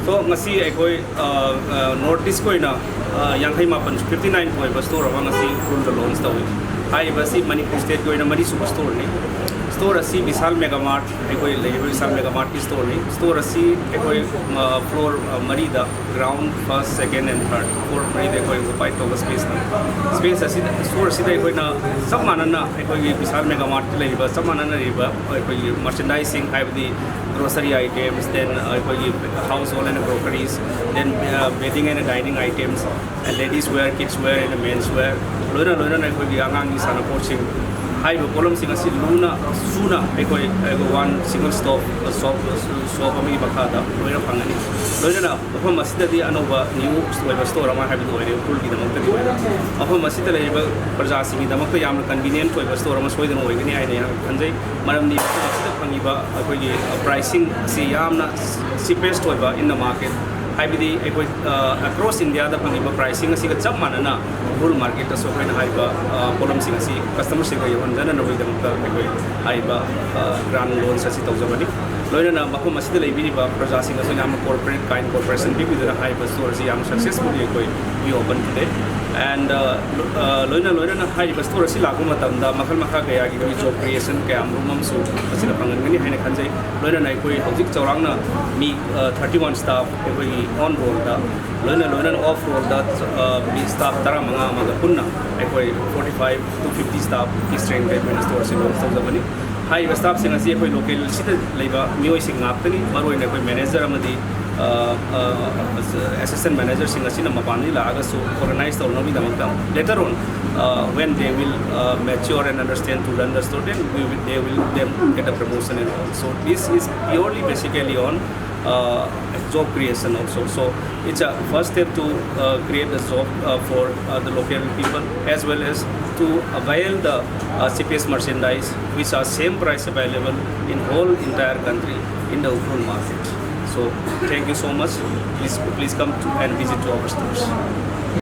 So ngasi ekoi North East koi na yanghai mapan 59 koi ba store wa ngasi full the launch tawi. Hai ba si Manipur state koi na mari super store ni. Store asi Vishal Mega mart ekoi level Vishal Mega mart ki store ni. Store asi ekoi floor mari da ground first second and third floor mari da ekoi occupy to space na. Space asi store asi da ekoi na sab manana ekoi Vishal Mega mart ki level sab manana riba ekoi merchandising hai the grocery items, then household and groceries, then bedding and dining items, and ladies wear, kids wear, and men's wear. Luna angang is an approaching. High column sing as Luna Suna, one single stop, shop of me Bakada, Luna Pangani. Luna, upon Masita the Anova new store, I have to pull in the Monte. Upon Masita label, Pazasi, the Makayam convenient to a store, almost with an Oigani, and they, Madam Niba, pricing, Siamna, cheapest in the market. Across India, the pricing is a mana bull market, so when Haiba, column sing, customer sing, and then another Haiba, grand loans as it was already. Loyana Mahoma still a bit of processing as a corporate kind corporation, people that are Haiba stores, I'm successfully we open today. And Loyana Haiba stores, Silakumatan, the Makamaka, job creation, Camrumam, so Silapangani, Hanakanze, Loyana Ikoi, Hojik Toranga, me 31 staff, every on road, Loyana off road, that staff Taramanga, Magapuna, 45 to 50 staff, is trained by stores in South High staff sing as a local labor, music naptani, Maro in a manager, assistant manager sing as in a Mapani Laga, so organized or Nomi Damakam. Later on, when they will mature and understand to run the store, then they will then get a promotion and all. So this is purely basically on job creation also. So it's a first step to create a job for the local people as well as to avail the CPS merchandise which are same price available in whole entire country in the open market. So thank you so much. Please come to and visit to our stores.